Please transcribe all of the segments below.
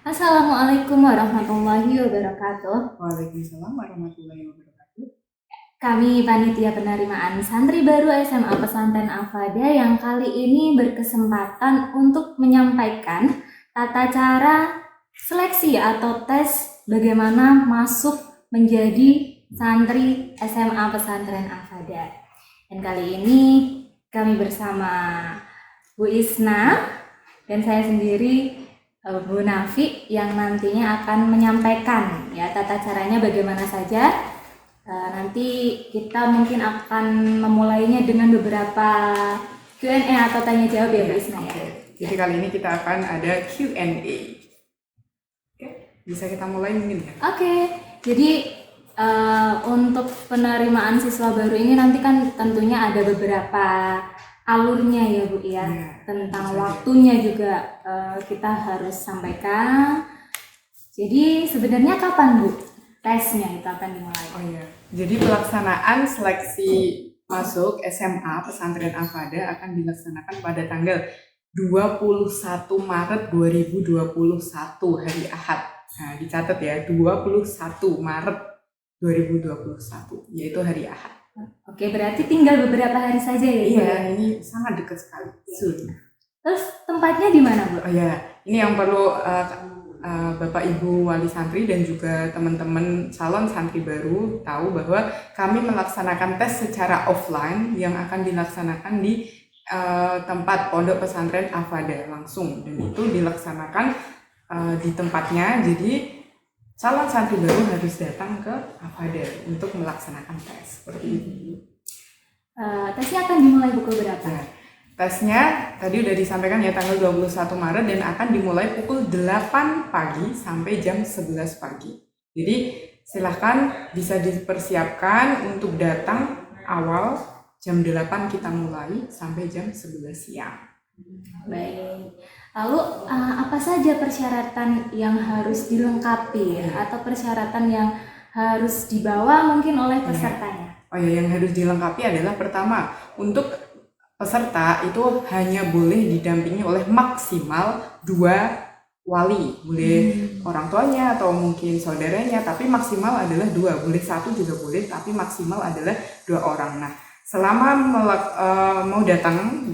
Assalamualaikum warahmatullahi wabarakatuh. Waalaikumsalam warahmatullahi wabarakatuh. Kami panitia penerimaan santri baru SMA Pesantren Al-Fada yang kali ini berkesempatan untuk menyampaikan tata cara seleksi atau tes bagaimana masuk menjadi santri SMA Pesantren Al-Fada. Dan kali ini kami bersama Bu Isna dan saya sendiri Bu Nafi yang nantinya akan menyampaikan ya tata caranya bagaimana saja. Nanti kita mungkin akan memulainya dengan beberapa Q&A atau tanya jawab ya Bu Isna ya. Jadi kali ini kita akan ada Q&A. Oke, bisa kita mulai mungkin ya? Oke, jadi untuk penerimaan siswa baru ini nanti kan tentunya ada beberapa alurnya ya Bu ya. Tentang waktunya juga kita harus sampaikan. Jadi sebenarnya kapan Bu tesnya itu akan dimulai? Oh iya, jadi pelaksanaan seleksi masuk SMA Pesantren Al-Fada akan dilaksanakan pada tanggal 21 Maret 2021 hari Ahad. Nah, dicatat ya, 21 Maret 2021, yaitu hari Ahad. Oke, berarti tinggal beberapa hari saja ya? Iya, ini sangat dekat sekali. Terus tempatnya di mana Bu? Oh ya, ini yang perlu Bapak Ibu Wali Santri dan juga teman-teman calon santri baru tahu bahwa kami melaksanakan tes secara offline yang akan dilaksanakan di tempat Pondok Pesantren Al-Fada langsung, dan itu dilaksanakan di tempatnya. Jadi calon santri baru harus datang ke Al-Fada untuk melaksanakan tes seperti itu. Tesnya akan dimulai pukul berapa? Tesnya tadi udah disampaikan ya, tanggal 21 Maret dan akan dimulai pukul 8 pagi sampai jam 11 pagi. Jadi silahkan bisa dipersiapkan untuk datang awal jam 8 kita mulai sampai jam 11 siang. Baik. Lalu apa saja persyaratan yang harus dilengkapi atau persyaratan yang harus dibawa mungkin oleh pesertanya? Oh ya, yang harus dilengkapi adalah pertama, untuk peserta itu hanya boleh didampingi oleh maksimal 2 wali, boleh orang tuanya atau mungkin saudaranya, tapi maksimal adalah 2, boleh 1 juga boleh, tapi maksimal adalah 2 orang. Nah, selama mau datang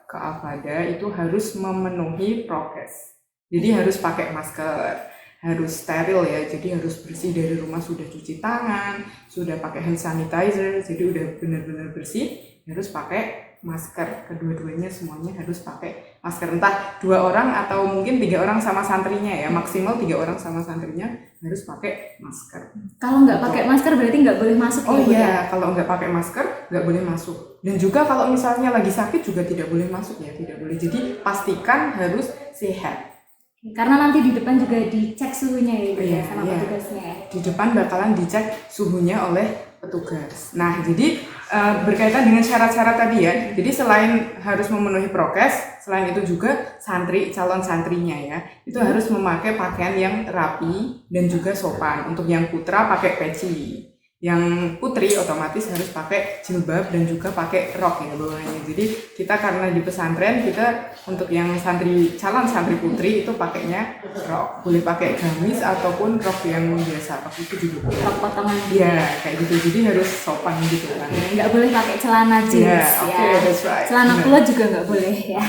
ke Al-Fada itu harus memenuhi prokes, jadi harus pakai masker, harus steril ya, jadi harus bersih dari rumah, sudah cuci tangan, sudah pakai hand sanitizer, jadi udah benar-benar bersih, harus pakai masker. Kedua-duanya semuanya harus pakai masker, entah 2 orang atau mungkin 3 orang sama santrinya ya, maksimal 3 orang sama santrinya harus pakai masker. Kalau nggak pakai masker berarti nggak boleh masuk Oh ya? iya, kalau nggak pakai masker nggak boleh masuk, dan juga kalau misalnya lagi sakit juga tidak boleh masuk ya, tidak boleh. Jadi pastikan harus sehat. Karena nanti di depan juga dicek suhunya ya Bu ya, sama petugasnya ya. Di depan bakalan dicek suhunya oleh petugas. Nah, jadi berkaitan dengan syarat-syarat tadi ya, jadi selain harus memenuhi prokes, selain itu juga calon santrinya ya, itu harus memakai pakaian yang rapi dan juga sopan. Untuk yang putra pakai peci, yang putri otomatis harus pakai jilbab dan juga pakai rok ya bawahnya. Jadi kita karena di pesantren, kita untuk yang calon santri putri itu pakainya rok, boleh pakai gamis ataupun rok yang biasa, rok itu juga boleh. Rok potongan. Iya, kayak gitu. Jadi harus sopan gitu kan. Nggak boleh pakai celana jeans ya. That's right. Celana kulot juga nggak boleh ya.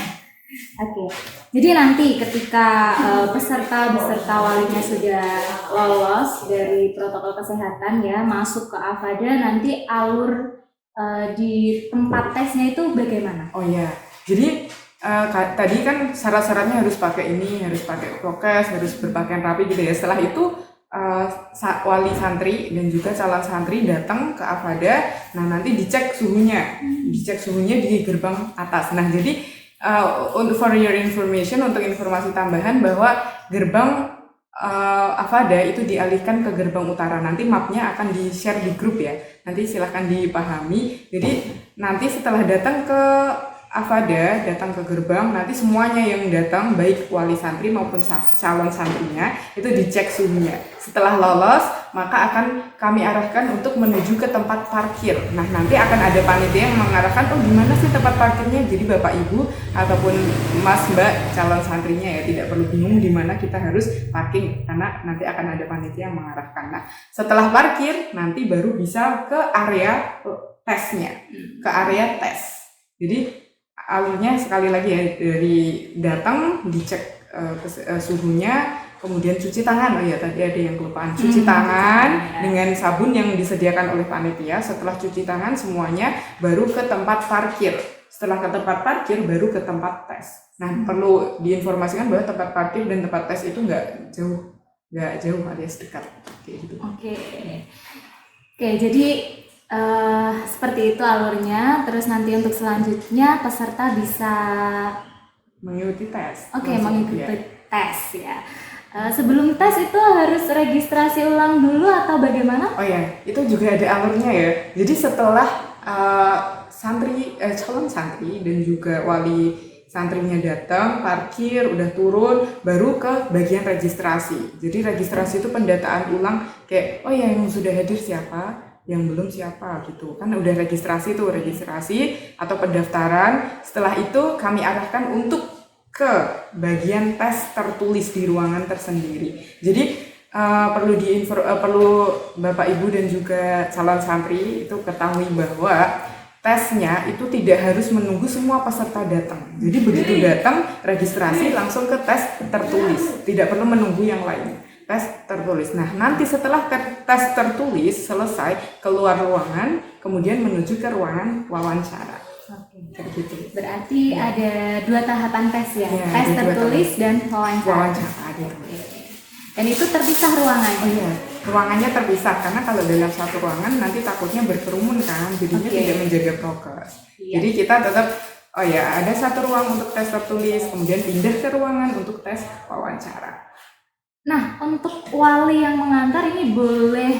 Oke. Jadi nanti ketika peserta beserta walinya sudah lolos dari protokol kesehatan ya, masuk ke Al-Fada, nanti alur di tempat tesnya itu bagaimana? Oh ya, jadi tadi kan syarat-syaratnya harus pakai ini, harus pakai prokes, harus berpakaian rapi gitu ya. Setelah itu wali santri dan juga calon santri datang ke Al-Fada. Nah, nanti dicek suhunya di gerbang atas. Nah, jadi for your information, untuk informasi tambahan bahwa gerbang Al-Fada itu dialihkan ke gerbang utara. Nanti mapnya akan di-share di grup ya. Nanti silahkan dipahami. Jadi nanti setelah datang ke Avada datang ke gerbang, nanti semuanya yang datang, baik wali santri maupun calon santrinya, itu dicek suhunya. Setelah lolos, maka akan kami arahkan untuk menuju ke tempat parkir. Nah, nanti akan ada panitia yang mengarahkan, oh gimana sih tempat parkirnya. Jadi Bapak Ibu ataupun Mas Mbak calon santrinya ya tidak perlu bingung di mana kita harus parking, karena nanti akan ada panitia yang mengarahkan. Nah, setelah parkir nanti baru bisa ke area tesnya, ke area tes. Jadi alurnya sekali lagi ya, dari datang dicek suhunya, kemudian cuci tangan. Oh ya, tadi ada yang kelupaan, cuci tangan dengan sabun yang disediakan oleh panitia. Setelah cuci tangan semuanya baru ke tempat parkir. Setelah ke tempat parkir baru ke tempat tes. Nah, perlu diinformasikan bahwa tempat parkir dan tempat tes itu nggak jauh alias dekat kayak gitu. Oke, jadi seperti itu alurnya. Terus nanti untuk selanjutnya peserta bisa mengikuti tes. Mengikuti tes ya. Sebelum tes itu harus registrasi ulang dulu atau bagaimana? Oh ya, itu juga ada alurnya ya. Jadi setelah calon santri dan juga wali santrinya datang, parkir, udah turun, baru ke bagian registrasi. Jadi registrasi itu pendataan ulang, kayak oh ya yang sudah hadir siapa, yang belum siapa gitu. Kan udah registrasi atau pendaftaran. Setelah itu kami arahkan untuk ke bagian tes tertulis di ruangan tersendiri. Jadi perlu Bapak Ibu dan juga calon santri itu ketahui bahwa tesnya itu tidak harus menunggu semua peserta datang. Jadi begitu datang registrasi langsung ke tes tertulis, tidak perlu menunggu yang lain. Tes tertulis. Nah, nanti setelah tes tertulis selesai, keluar ruangan, kemudian menuju ke ruangan wawancara. Oke, gitu. Berarti ada 2 tahapan tes ya, tes tertulis dan wawancara. Dan itu terpisah ruangan. Oh iya, ruangannya terpisah karena kalau dalam satu ruangan nanti takutnya berkerumun kan, jadinya tidak menjaga prokes. Jadi kita tetap ada satu ruang untuk tes tertulis, kemudian pindah ke ruangan untuk tes wawancara. Nah, untuk wali yang mengantar ini boleh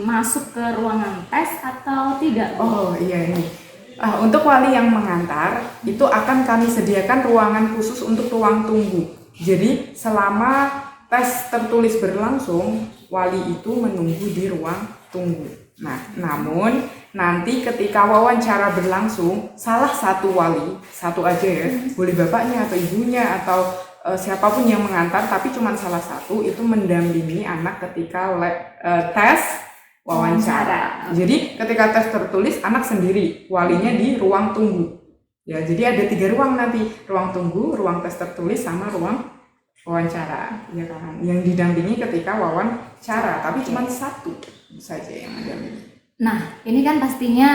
masuk ke ruangan tes atau tidak? Oh iya ini. Untuk wali yang mengantar itu akan kami sediakan ruangan khusus untuk ruang tunggu. Jadi selama tes tertulis berlangsung, wali itu menunggu di ruang tunggu. Nah, namun nanti ketika wawancara berlangsung, salah satu wali, satu aja ya, boleh bapaknya atau ibunya atau siapapun yang mengantar, tapi cuma salah satu itu mendampingi anak ketika tes wawancara. Jadi ketika tes tertulis anak sendiri, walinya di ruang tunggu. Ya, jadi ada 3 ruang nanti, ruang tunggu, ruang tes tertulis, sama ruang wawancara, ya kan? Yang didampingi ketika wawancara, tapi cuma satu saja yang mendampingi. Nah, ini kan pastinya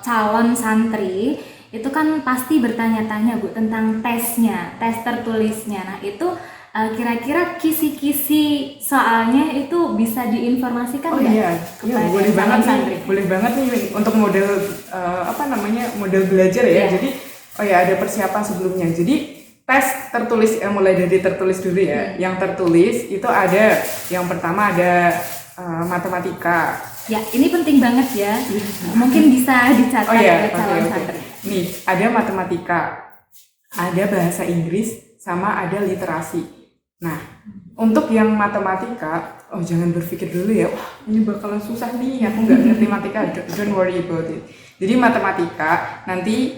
calon santri itu kan pasti bertanya-tanya Bu tentang tesnya, tes tertulisnya. Nah, itu kira-kira kisi-kisi soalnya itu bisa diinformasikan nggak? Iya, boleh banget santri. Boleh banget nih untuk model model belajar ya. Jadi ada persiapan sebelumnya. Jadi tes tertulis mulai dari tertulis dulu ya. Yang tertulis itu ada yang pertama ada matematika. Ya, ini penting banget ya. Mungkin bisa dicatat oleh calon santri. Nih, ada matematika, ada bahasa Inggris, sama ada literasi. Nah, untuk yang matematika, jangan berpikir dulu ya, wah ini bakalan susah nih, aku nggak ngerti matematika, don't worry about it. Jadi matematika, nanti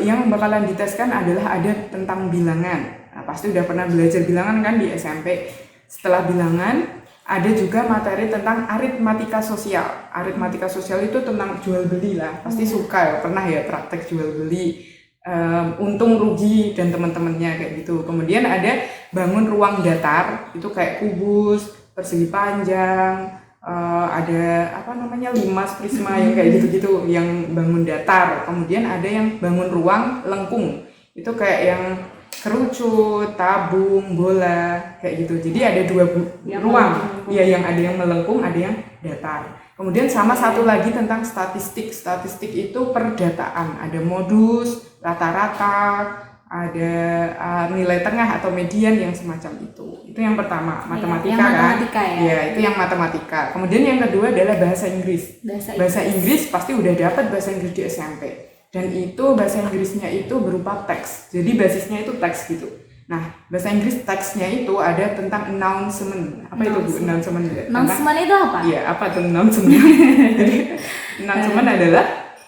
yang bakalan diteskan adalah ada tentang bilangan. Nah, pasti udah pernah belajar bilangan kan di SMP. Setelah bilangan, ada juga materi tentang aritmatika sosial. Aritmatika sosial itu tentang jual beli lah, pasti suka ya, pernah ya praktek jual beli, untung rugi dan teman-temannya kayak gitu. Kemudian ada bangun ruang datar, itu kayak kubus, persegi panjang, ada limas, prisma yang kayak gitu-gitu, yang bangun datar. Kemudian ada yang bangun ruang lengkung, itu kayak yang kerucut, tabung, bola, kayak gitu. Jadi ada 2 ruang, yang ada yang melengkung, ada yang datar. Kemudian sama satu lagi tentang statistik. Statistik itu perdataan, ada modus, rata-rata, ada nilai tengah atau median yang semacam itu. Itu yang pertama, matematika kan? Ya, itu yang matematika. Kemudian yang kedua adalah bahasa Inggris. Bahasa Inggris pasti udah dapat bahasa Inggris di SMP. Dan itu bahasa Inggrisnya itu berupa teks. Jadi basisnya itu teks gitu. Nah, bahasa Inggris teksnya itu ada tentang announcement. Apa itu Bu? Announcement ya? Announcement itu apa? Iya, apa tuh announcement? Jadi announcement adalah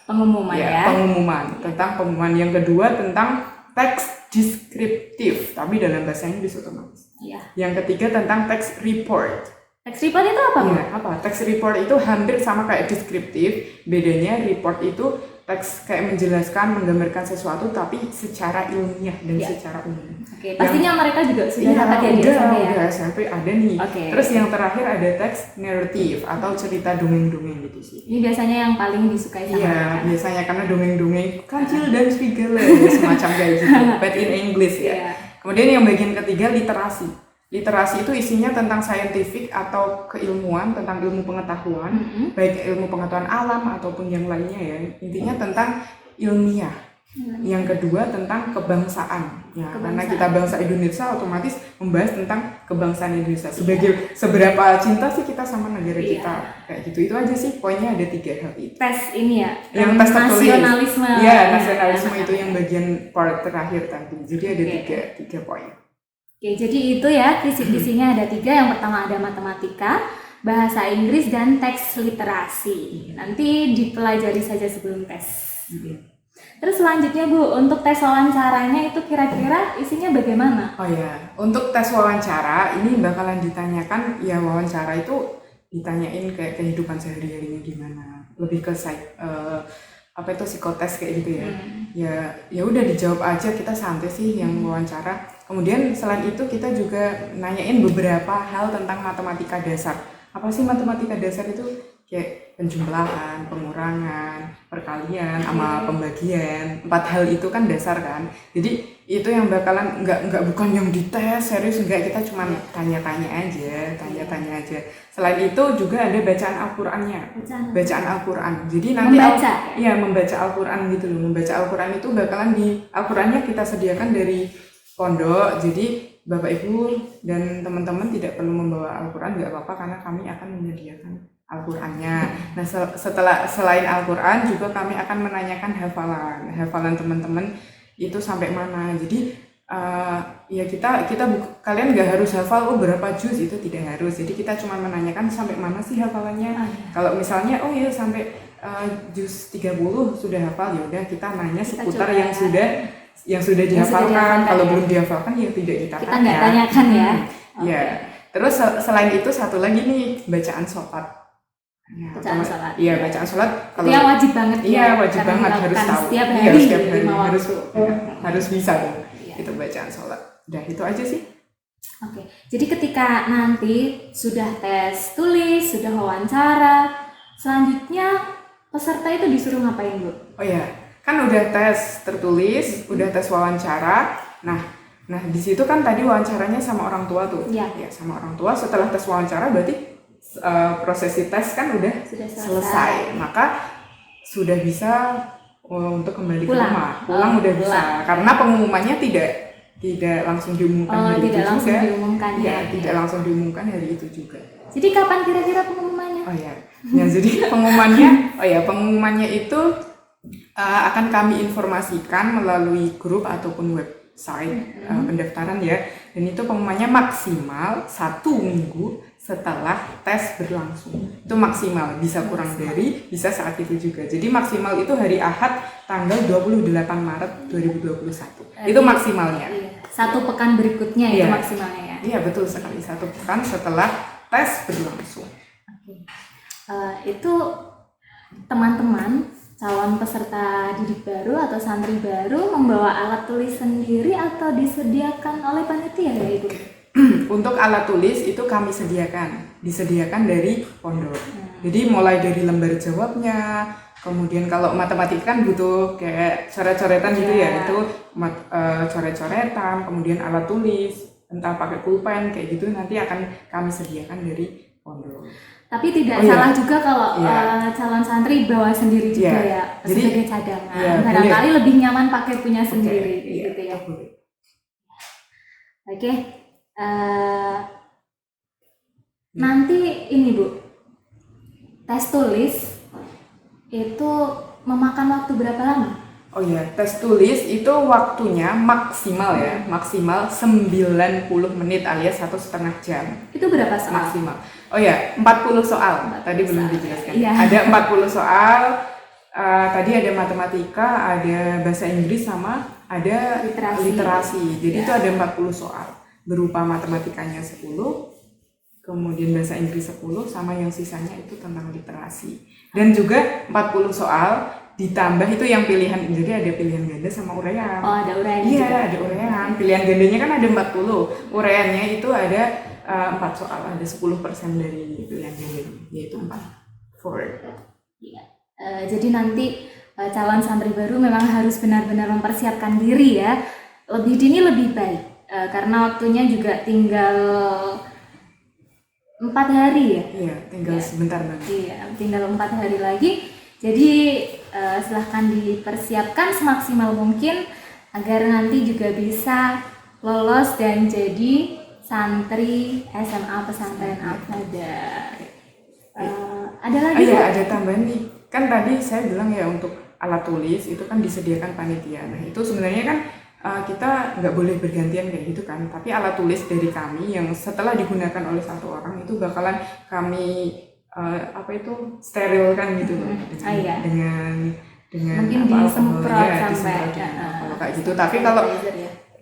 pengumuman ya. Pengumuman. Tentang pengumuman. Yang kedua tentang teks deskriptif, tapi dalam bahasa Inggris otomatis. Iya. Yang ketiga tentang teks report. Teks report itu apa? Iya, apa? Teks report itu hampir sama kayak deskriptif. Bedanya report itu teks kayak menjelaskan, menggambarkan sesuatu tapi secara ilmiah dan secara umum. Oke, pastinya mereka juga sudah dapat ya di SMP ya? Udah SMP ada nih. Terus yang terakhir ada teks narrative atau cerita dongeng-dongeng gitu sih. Ini biasanya yang paling disukai sama Iya, biasanya karena dongeng-dongeng kancil dan serigala semacam kayak gitu. But in English ya. Kemudian yang bagian ketiga literasi. Literasi itu isinya tentang scientific atau keilmuan, tentang ilmu pengetahuan, baik ilmu pengetahuan alam ataupun yang lainnya ya. Intinya tentang ilmiah. Yang kedua tentang kebangsaan. Ya, karena kita bangsa Indonesia otomatis membahas tentang kebangsaan Indonesia. Seberapa cinta sih kita sama negara kita. Kayak gitu. Itu aja sih poinnya, ada 3 hal itu. Tes ini ya. Yang tes nasionalisme. Iya, nasionalisme itu yang bagian part terakhir tadi. Jadi ada 3 poin. Oke, jadi itu ya kisi-kisinya ada 3. Yang pertama ada matematika, bahasa Inggris, dan teks literasi. Nanti dipelajari saja sebelum tes. Terus selanjutnya Bu, untuk tes wawancaranya itu kira-kira isinya bagaimana? Oh ya, untuk tes wawancara ini bakalan ditanyakan, ya wawancara itu ditanyain kayak kehidupan sehari-harinya gimana. Lebih ke psikotes kayak gitu ya. Ya udah dijawab aja, kita santai sih yang wawancara. Kemudian selain itu kita juga nanyain beberapa hal tentang matematika dasar. Apa sih matematika dasar itu? Kayak penjumlahan, pengurangan, perkalian, sama pembagian. 4 hal itu kan dasar kan. Jadi itu yang bakalan bukan yang dites serius, enggak, kita cuma tanya-tanya aja. Selain itu juga ada bacaan Al-Qur'annya. Bacaan Al-Qur'an. Jadi nanti membaca Al-Qur'an gitu loh. Membaca Al-Qur'an itu bakalan Al-Qur'annya kita sediakan dari pondok. Jadi Bapak Ibu dan teman-teman tidak perlu membawa Al-Qur'an, nggak apa-apa, karena kami akan menyediakan Al-Qur'annya. Nah, selain Al-Qur'an juga kami akan menanyakan hafalan teman-teman itu sampai mana. Jadi kalian nggak harus hafal berapa juz, itu tidak harus. Jadi kita cuma menanyakan sampai mana sih hafalannya. Kalau misalnya sampai juz 30 sudah hafal, ya udah kita nanya seputar yang sudah dihafalkan. Kalau belum dihafalkan ya tidak kita nggak tanyakan ya. Ya. Terus selain itu satu lagi nih, bacaan sholat. Bacaan sholat. Iya, bacaan sholat. Kalau yang wajib banget. Iya, wajib banget, harus tahu. Setiap hari, harus bisa tuh. Itu bacaan sholat. Udah, itu aja sih. Oke. Jadi ketika nanti sudah tes tulis, sudah wawancara, selanjutnya peserta itu disuruh ngapain, Bu? Oh ya, kan udah tes tertulis, udah tes wawancara. Nah di situ kan tadi wawancaranya sama orang tua tuh. Ya, sama orang tua. Setelah tes wawancara berarti prosesi tes kan udah selesai. Maka sudah bisa untuk kembali ke rumah. Pulang udah bisa. Karena pengumumannya tidak langsung diumumkan hari itu juga. Tidak langsung diumumkan hari itu juga. Jadi kapan kira-kira pengumumannya? Jadi pengumumannya itu akan kami informasikan melalui grup ataupun website pendaftaran ya. Dan itu pengumumannya maksimal 1 minggu setelah tes berlangsung. Itu maksimal, bisa kurang dari, bisa saat itu juga. Jadi maksimal itu hari Ahad tanggal 28 Maret 2021. Itu maksimalnya. 1 pekan berikutnya itu maksimalnya ya. Iya, betul sekali. 1 pekan setelah tes berlangsung. Itu teman-teman calon peserta didik baru atau santri baru membawa alat tulis sendiri atau disediakan oleh panitia ya Ibu? Untuk alat tulis itu kami disediakan dari pondok. Jadi mulai dari lembar jawabnya, kemudian kalau matematika kan butuh kayak coret-coretan gitu ya, itu coret-coretan, kemudian alat tulis, entah pakai pulpen kayak gitu nanti akan kami sediakan dari pondok. Tapi tidak salah juga kalau calon santri bawa sendiri juga ya, sebagai cadangan. Barangkali lebih nyaman pakai punya sendiri gitu ya. Oke. Nanti ini Bu, tes tulis itu memakan waktu berapa lama? Oh ya, tes tulis itu waktunya maksimal ya, maksimal 90 menit alias 1,5 jam. Itu berapa soal? Maksimal. Oh ya, 40 soal. 40 Tadi belum soal. dijelaskan. Iya. Ada 40 soal. Tadi ada matematika, ada bahasa Inggris sama ada literasi. Jadi itu ada 40 soal. Berupa matematikanya 10, kemudian bahasa Inggris 10, sama yang sisanya itu tentang literasi. Dan juga 40 soal ditambah itu yang pilihan, jadi ada pilihan ganda sama uraian. Oh, ada uraian Iya, juga. ada uraian. Pilihan gandanya kan ada 40. Uraiannya itu ada 4 soal, ada 10% dari pilihan gandanya, yaitu 4. Iya. Jadi nanti calon santri baru memang harus benar-benar mempersiapkan diri ya. Lebih dini lebih baik. Karena waktunya juga tinggal 4 hari ya. Iya, tinggal sebentar banget. Iya, tinggal 4 hari lagi. Jadi silahkan dipersiapkan semaksimal mungkin agar nanti juga bisa lolos dan jadi santri SMA Pesantren Al-Fada. Ada lagi ya, ada tambahan nih. Kan tadi saya bilang ya untuk alat tulis itu kan disediakan panitia. Nah itu sebenarnya kan kita nggak boleh bergantian kayak gitu kan. Tapi alat tulis dari kami yang setelah digunakan oleh satu orang itu bakalan kami sterilkan gitu loh. Dengan mungkin disemprot sampai kalau kayak gitu. Tapi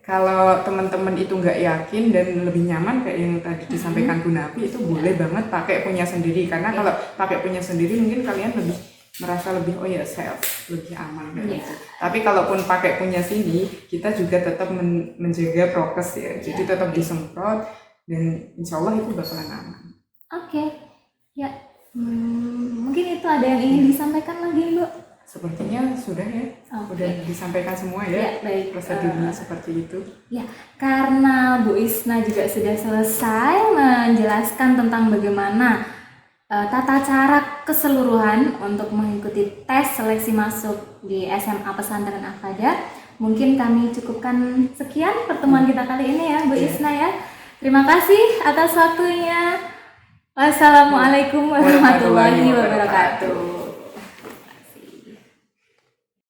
kalau teman-teman itu nggak yakin dan lebih nyaman kayak yang tadi disampaikan Bu Nafi, itu boleh banget pakai punya sendiri, karena kalau pakai punya sendiri mungkin kalian lebih merasa lebih self, lebih aman gitu. Tapi kalaupun pakai punya sini, kita juga tetap menjaga prokes ya. Jadi tetap disemprot dan insya Allah itu bakalan aman. Oke. Ya, mungkin itu ada yang ingin disampaikan lagi, Bu? Sepertinya sudah ya, sudah disampaikan semua ya, baik. Prosedurnya seperti itu. Ya, karena Bu Isna juga sudah selesai menjelaskan tentang bagaimana tata cara keseluruhan untuk mengikuti tes seleksi masuk di SMA Pesantren Al-Fada. Mungkin kami cukupkan sekian pertemuan kita kali ini ya, Bu Isna ya. Terima kasih atas waktunya. Wassalamualaikum warahmatullahi wabarakatuh.